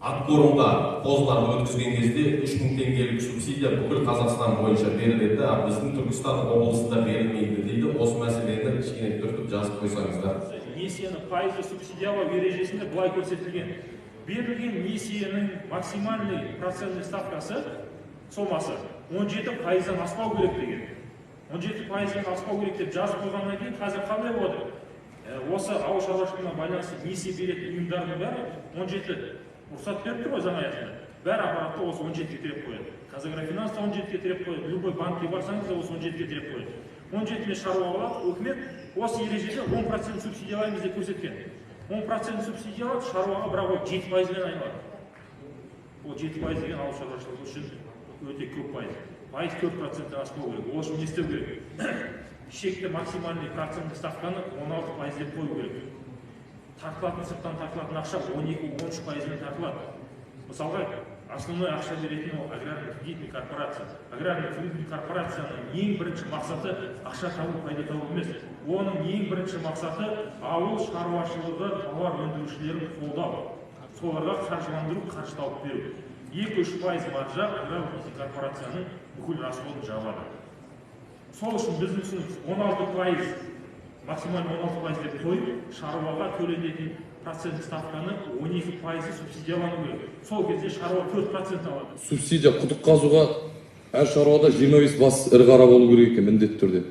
Атқорымға қозылар өткізген кезде 3000 теңгелік субсидия бүкіл Қазақстан бойынша беріледі, біздің Түркістан облысында берілмейді дейді. Осы мәселені кішкене түртіп жазып қойсаңыздар. Несиені пайызы субсидиялау ережесінде былай көрсетілген. Берілген несиенің максимальный процентный ставкасы сомасы 17%-дан аспау керек деген. 17%-дан аспау керек деп жазып қойғаннан кейін қазір қандай болады? Осы ауыл шаруашылығына байланысты несие беретін ұйымдардың бәрі 17 рұқсат беріп тұр ғой заң аясында. Бәрі аппаратта осы 17-ге тіреп қояды. Қазагрофинанс 17-ге тіреп қояды. Любой банкке барсаңыз да осы 17-ге тіреп қояды. 17-ме шаруалар үкімет осы ережеде 10% субсидиялаймыз деп көрсеткен. 10% субсидиялап шаруаға бірақ 7%-бен айналады. Ол 7% деген ауыл шаруашылығы үшін өте көп пайыз. Пайыз 4%-тен аспау керек. Ол үшін не істеу керек? Шекті максимальный процентный ставканы 16% деп қою керек. Тартылатын сырттан тартылатын ақша 12-13%-мен тартылады. Мысалға, основной ақша беретін ол аграрно-кредитный корпорация. Аграрно-кредитный корпорацияның ең бірінші мақсаты ақша табу, пайда табу емес. Оның ең бірінші мақсаты ауыл шаруашылығы тауар өндірушілерін қолдау. Соларға қаржыландыру, қаржы тауып беру. 2-3% маржа аграрлық корпорацияның бүкіл расходын жабады. Сол үшін біздің ұсыныс 16%, максимально 16% деп қойып, шаруаға төленетін процент ставканы 12% субсидиялану керек. Сол кезде шаруа 4% алады. Субсидия құдық қазуға әр шаруада 25 бас ірі қара болу керек екен міндетті түрде.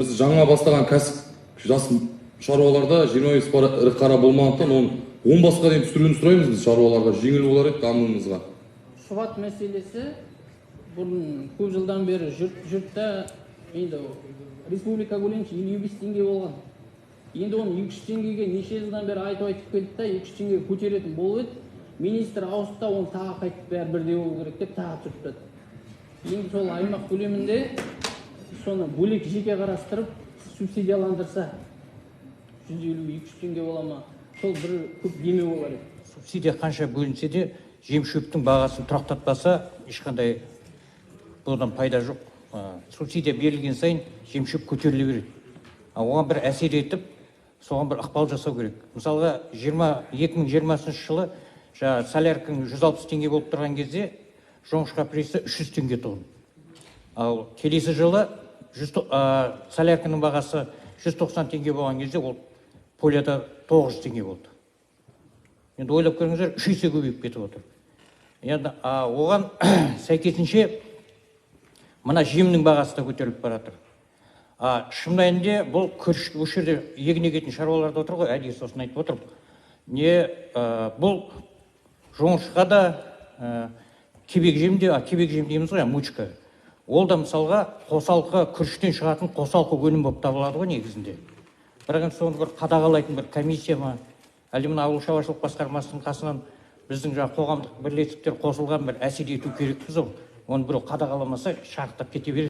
Біз жаңа бастаған кәсіп жас шаруаларда 25 бар ірі қара болмағандықтан оны 10 басқа дейін түсіруін сұраймыз біз шаруаларға, жеңіл болар еді дамуымызға. Шұбат мәселесі бұрын көп жылдан бері жұртта енді республика көлемінде 55 теңге болған. Енді оны 200 теңгеге неше жылдан бері айтып келді да 200 теңгеге көтеретін болып еді. Министр ауысты, оны тағы қайтып бәрі бірдей болу керек деп тағы түсірді. Енді сол аймақ көлемінде соны бөлек жеке қарастырып субсидияландырса 150-200 теңге бола ма? Сол бір көп демеу болар еді. Субсидия қанша бөлінсе де жем-шөптің бағасын тұрақтатпаса ешқандай бұдан пайда жоқ. Субсидия берілген сайын жем-шөп көтеріле береді. Оған бір әсер етіп, соған бір ықпал жасау керек. Мысалға 2020 жылы солярканың 160 теңге болып тұрған кезде жоңышқа пресі 300 теңге тұғын. Ал келесі жылы солярканың бағасы 190 теңге болған кезде ол поляда 900 теңге болды. Енді ойлап көріңіздер, 3 есе көбейіп кетіп отыр. Енді оған сәйкесінше мына жемнің бағасы да көтеріліп баратыр. Шын мәнінде бұл күріш осы жерде егін егетін шаруаларда отыр ғой, әдейі сосын айтып отырмын. Бұл жоңышқа да кебек жем дейміз ғой, мучка. Ол да мысалға қосалқы күріштен шығатын қосалқы өнім болып табылады ғой негізінде. Бірақ соны бір қадағалайтын бір комиссия ма, әлде мына ауыл шаруашылық басқармасының қасынан біздің қоғамдық бірлестіктер қосылған бір әсер ету керекпіз ғой. Оны біреу қадағаламаса шарықтап кете береді.